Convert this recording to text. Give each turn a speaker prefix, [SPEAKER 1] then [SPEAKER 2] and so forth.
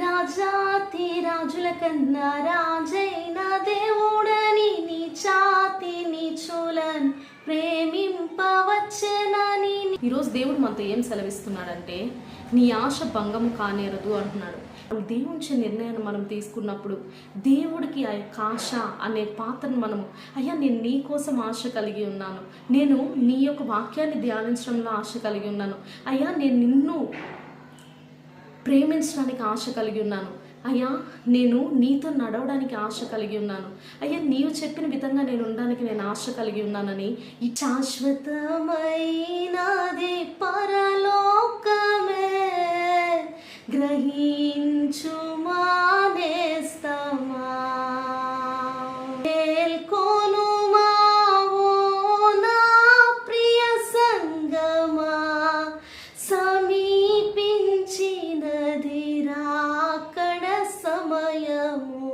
[SPEAKER 1] రాజాతి రాజుల కన్నా రాజైన దేవుడని నీ చాతి నీ చూలని ప్రేమింపవచ్చెనని. ఈరోజు దేవుడు మనతో ఏం సెలవిస్తున్నాడంటే, నీ ఆశ భంగము కానేరదు అంటున్నాడు. దేవుని నిర్ణయాన్ని మనం తీసుకున్నప్పుడు దేవుడికి ఆ యొక్క ఆశ అనే పాత్రను మనము, అయ్యా నేను నీ కోసం ఆశ కలిగి ఉన్నాను, నేను నీ యొక్క వాక్యాన్ని ధ్యానించడంలో ఆశ కలిగి ఉన్నాను, అయ్యా నేను నిన్ను ప్రేమించడానికి ఆశ కలిగి ఉన్నాను, అయ్యా నేను నీతో నడవడానికి ఆశ కలిగి ఉన్నాను, అయ్యా నీవు చెప్పిన విధంగా నేను ఉండడానికి నేను ఆశ కలిగి ఉన్నానని. ఈ శాశ్వతమైనది పరలోకమే గ్రహించుమా నేస్తమా, మేల్కొనుమా ఓ నా ప్రియ సంగమా, సమీపించినది రాకడ సమయము.